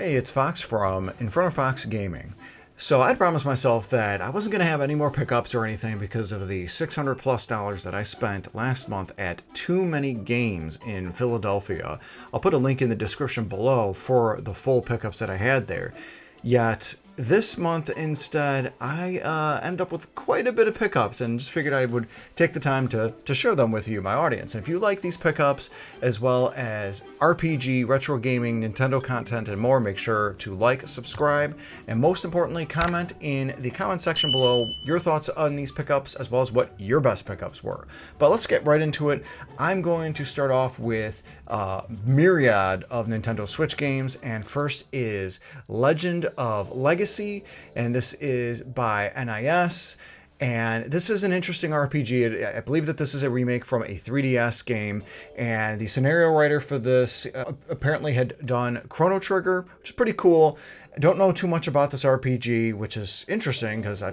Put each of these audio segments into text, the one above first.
Hey, it's Fox from InfernoFox Gaming. So I'd promised myself that I wasn't going to have any more pickups or anything because of the $600 plus that I spent last month at too many games in Philadelphia. I'll put a link in the description below for the full pickups that I had there. Yet this month instead, I end up with quite a bit of pickups and just figured I would take the time to share them with you, my audience. And if you like these pickups, as well as RPG, retro gaming, Nintendo content, and more, make sure to like, subscribe, and most importantly, comment in the comment section below your thoughts on these pickups, as well as what your best pickups were. But let's get right into it. I'm going to start off with a myriad of Nintendo Switch games, and first is Legend of Legacy, and this is by NIS. And this is an interesting RPG. I believe that this is a remake from a 3DS game, and the scenario writer for this apparently had done Chrono Trigger, which is pretty cool. I don't know too much about this RPG, which is interesting because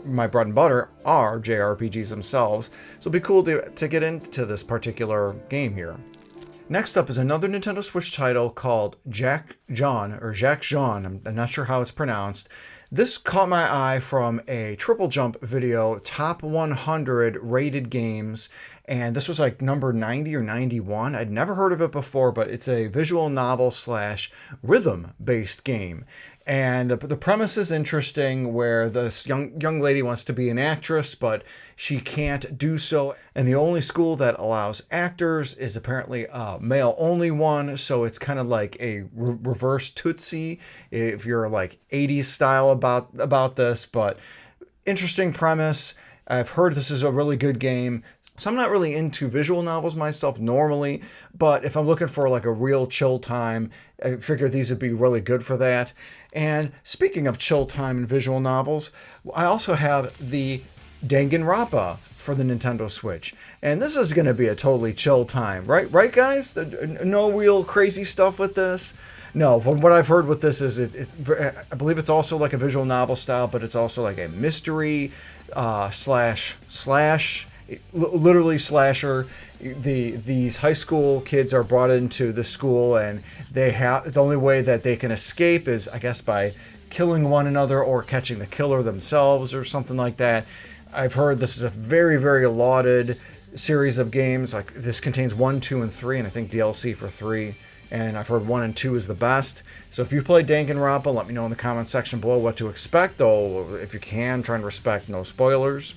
my bread and butter are JRPGs themselves, so it'll be cool to get into this particular game here. Next up is another Nintendo Switch title called Jacques Jean. I'm not sure how it's pronounced. This caught my eye from a Triple Jump video, top 100 rated games, and this was like number 90 or 91. I'd never heard of it before, but it's a visual novel slash rhythm-based game. And the premise is interesting, where this young lady wants to be an actress, but she can't do so. And the only school that allows actors is apparently a male-only one, so it's kind of like a reverse Tootsie, if you're like 80s style about this. But interesting premise. I've heard this is a really good game. So I'm not really into visual novels myself normally, but if I'm looking for like a real chill time, I figure these would be really good for that. And speaking of chill time and visual novels, I also have the Danganronpa for the Nintendo Switch. And this is going to be a totally chill time, right? Right, guys? No real crazy stuff with this? No, from what I've heard with this is I believe it's also like a visual novel style, but it's also like a mystery slash literally slasher. These high school kids are brought into the school, and the only way that they can escape is, I guess, by killing one another or catching the killer themselves or something like that. I've heard this is a very, very lauded series of games. Like, this contains 1, 2, and 3, and I think DLC for 3. And I've heard 1 and 2 is the best. So if you played Danganronpa, let me know in the comment section below what to expect, though if you can, try and respect no spoilers.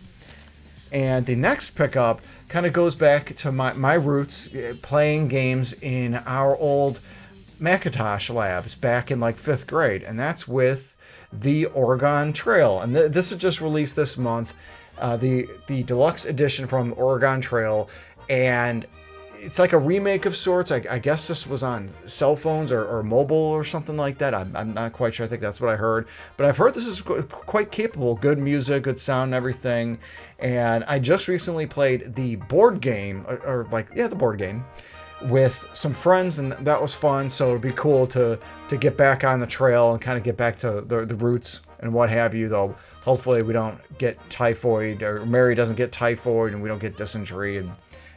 And the next pickup kind of goes back to my roots, playing games in our old Macintosh labs back in like 5th grade, and that's with the Oregon Trail. And this is just released this month, the deluxe edition from Oregon Trail, and it's like a remake of sorts. I guess this was on cell phones or mobile or something like that. I'm not quite sure. I think that's what I heard. But I've heard this is quite capable. Good music, good sound and everything. And I just recently played the board game, the board game, with some friends, and that was fun. So it'd be cool to get back on the trail and kind of get back to the roots and what have you, though. Hopefully we don't get typhoid, or Mary doesn't get typhoid, and we don't get dysentery, and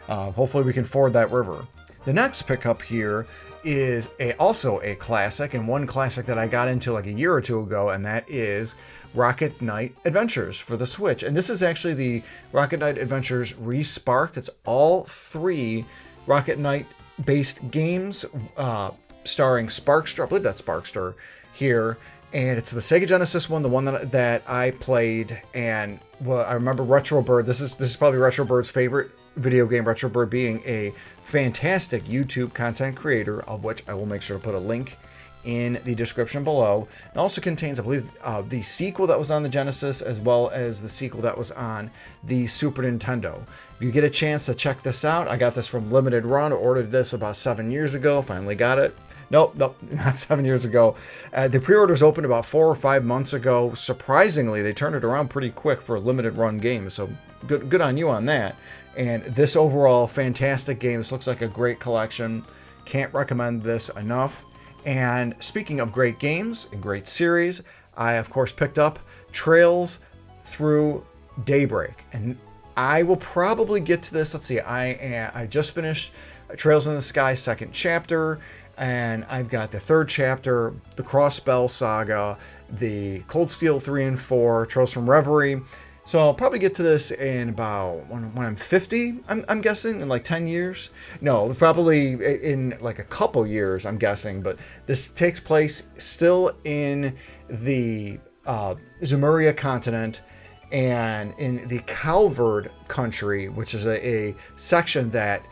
hopefully we can ford that river. The next pickup here is also a classic, and one classic that I got into like a year or two ago, and that is Rocket Knight Adventures for the Switch. And this is actually the Rocket Knight Adventures Resparked. It's all 3 Rocket Knight based games, starring Sparkster. I believe that's Sparkster here. And it's the Sega Genesis one, the one that I played. And well, I remember Retrobird. This is probably Retrobird's favorite video game, Retrobird being a fantastic YouTube content creator, of which I will make sure to put a link in the description below. It also contains, I believe, the sequel that was on the Genesis, as well as the sequel that was on the Super Nintendo. If you get a chance to check this out, I got this from Limited Run. I ordered this about 7 years ago, finally got it. Nope, not 7 years ago. The pre-orders opened about 4 or 5 months ago. Surprisingly, they turned it around pretty quick for a limited run game, so good on you on that. And this overall fantastic game. This looks like a great collection. Can't recommend this enough. And speaking of great games and great series, I of course picked up Trails Through Daybreak, and I will probably get to this. Let's see, I just finished Trails in the Sky second chapter, and I've got the third chapter, the Crossbell Saga, the Cold Steel 3 and 4, Trails from Reverie. So I'll probably get to this in about when I'm 50, I'm guessing, in like 10 years. No, probably in like a couple years, I'm guessing. But this takes place still in the Zemuria continent and in the Calvard country, which is a section that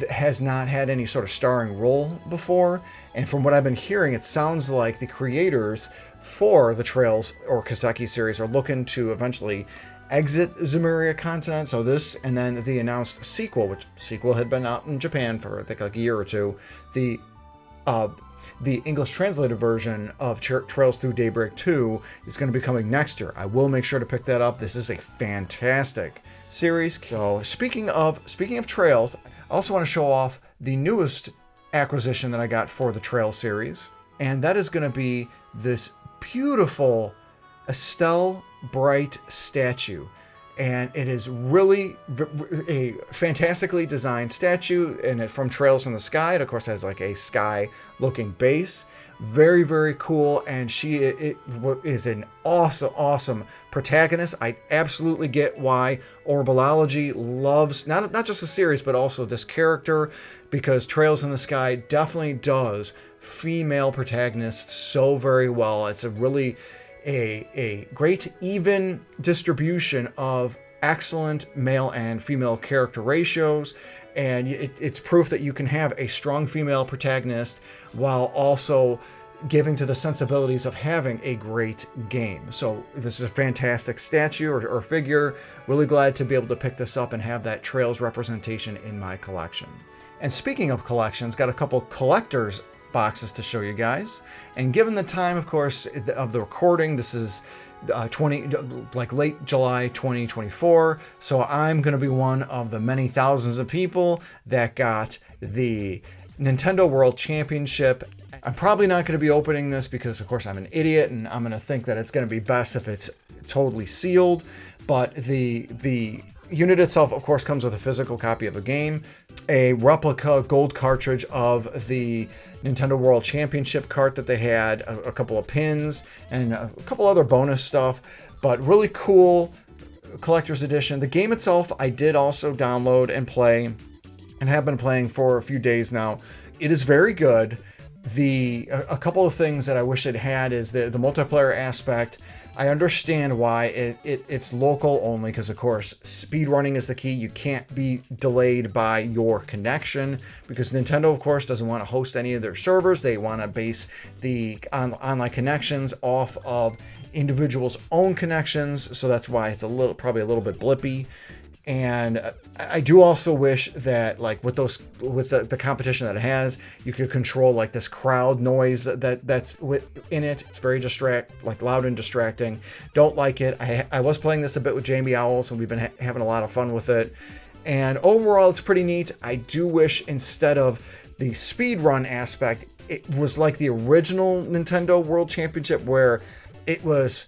has not had any sort of starring role before. And from what I've been hearing, it sounds like the creators for the Trails or Kaseki series are looking to eventually exit Zemuria continent. So this, and then the announced sequel, which sequel had been out in Japan for I think like a year or two, the English translated version of Trails Through Daybreak 2 is going to be coming next year. I will make sure to pick that up. This is a fantastic series. So speaking of Trails, I also want to show off the newest acquisition that I got for the Trails series, and that is going to be this beautiful Estelle Bright statue. And it is really a fantastically designed statue, and it from Trails in the Sky. It of course has like a sky looking base. Very, very cool. And she is an awesome protagonist. I absolutely get why Orbalology loves not just the series, but also this character, because Trails in the Sky definitely does female protagonists so very well. It's a really a great even distribution of excellent male and female character ratios, and it's proof that you can have a strong female protagonist while also giving to the sensibilities of having a great game. So this is a fantastic statue or figure. Really glad to be able to pick this up and have that Trails representation in my collection. And speaking of collections, got a couple collectors boxes to show you guys. And given the time, of course, of the recording, this is late July 2024. So I'm going to be one of the many thousands of people that got the Nintendo World Championship. I'm probably not going to be opening this because, of course, I'm an idiot and I'm going to think that it's going to be best if it's totally sealed. But the unit itself, of course, comes with a physical copy of a game, a replica gold cartridge of the Nintendo World Championship cart that they had, a couple of pins, and a couple other bonus stuff, but really cool collector's edition. The game itself, I did also download and play, and have been playing for a few days now. It is very good. A couple of things that I wish it had is the multiplayer aspect. I understand why it's local only, because of course speedrunning is the key. You can't be delayed by your connection, because Nintendo of course doesn't want to host any of their servers. They want to base the online connections off of individuals' own connections, so that's why it's probably a little bit blippy. And I do also wish that, like, with the competition that it has, you could control like this crowd noise that's in it. It's very loud and distracting. Don't like it. I was playing this a bit with Jamie Owls, and we've been having a lot of fun with it. And overall, it's pretty neat. I do wish instead of the speedrun aspect, it was like the original Nintendo World Championship, where it was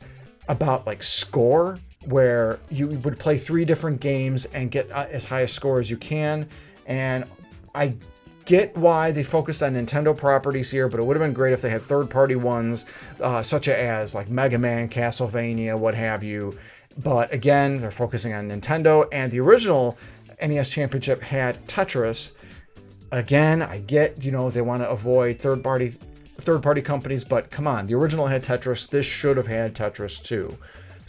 about like score, where you would play 3 different games and get as high a score as you can. And I get why they focused on Nintendo properties here, but it would have been great if they had third-party ones, such as like Mega Man, Castlevania, what have you. But again, they're focusing on Nintendo, and the original NES Championship had Tetris. Again, I get, they want to avoid third-party companies, but come on, the original had Tetris. This should have had Tetris too.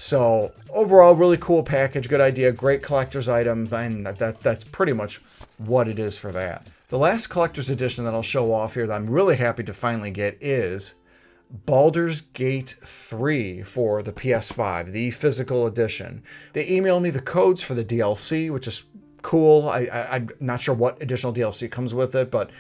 So overall, really cool package, good idea, great collector's item, and that's pretty much what it is for that. The last collector's edition that I'll show off here that I'm really happy to finally get is Baldur's Gate 3 for the PS5, the physical edition. They emailed me the codes for the DLC, which is cool. I'm not sure what additional DLC comes with it, but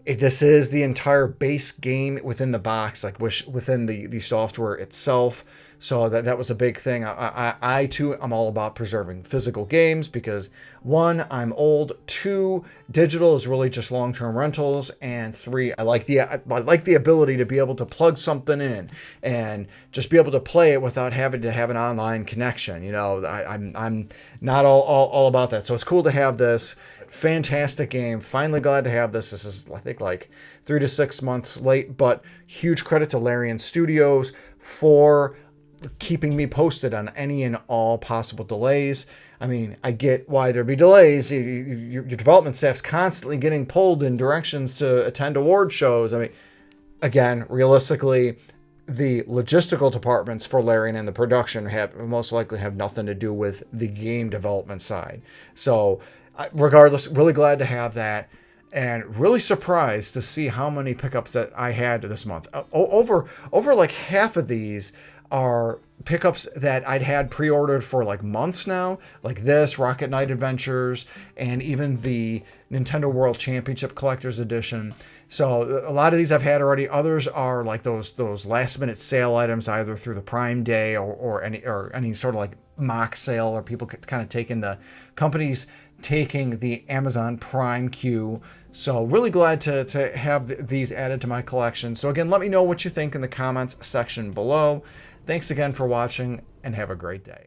this is the entire base game within the box, like within the software itself. So that was a big thing. I too am all about preserving physical games because one, I'm old. Two, digital is really just long-term rentals, and three, I like the ability to be able to plug something in and just be able to play it without having to have an online connection. I'm not all about that. So it's cool to have this fantastic game. Finally glad to have this. This is, I think, like 3 to 6 months late, but huge credit to Larian Studios for keeping me posted on any and all possible delays. I mean, I get why there'd be delays. Your development staff's constantly getting pulled in directions to attend award shows. I mean, again, realistically, the logistical departments for Larian and the production most likely have nothing to do with the game development side. So regardless, really glad to have that, and really surprised to see how many pickups that I had this month. Over like half of these are pickups that I'd had pre-ordered for like months now, like this Rocket Knight Adventures and even the Nintendo World Championship Collector's Edition. So a lot of these I've had already. Others are like those last minute sale items, either through the Prime Day or any sort of like mock sale, or people kind of taking the companies taking the Amazon Prime queue. So really glad to have these added to my collection. So again, let me know what you think in the comments section below. Thanks again for watching, and have a great day.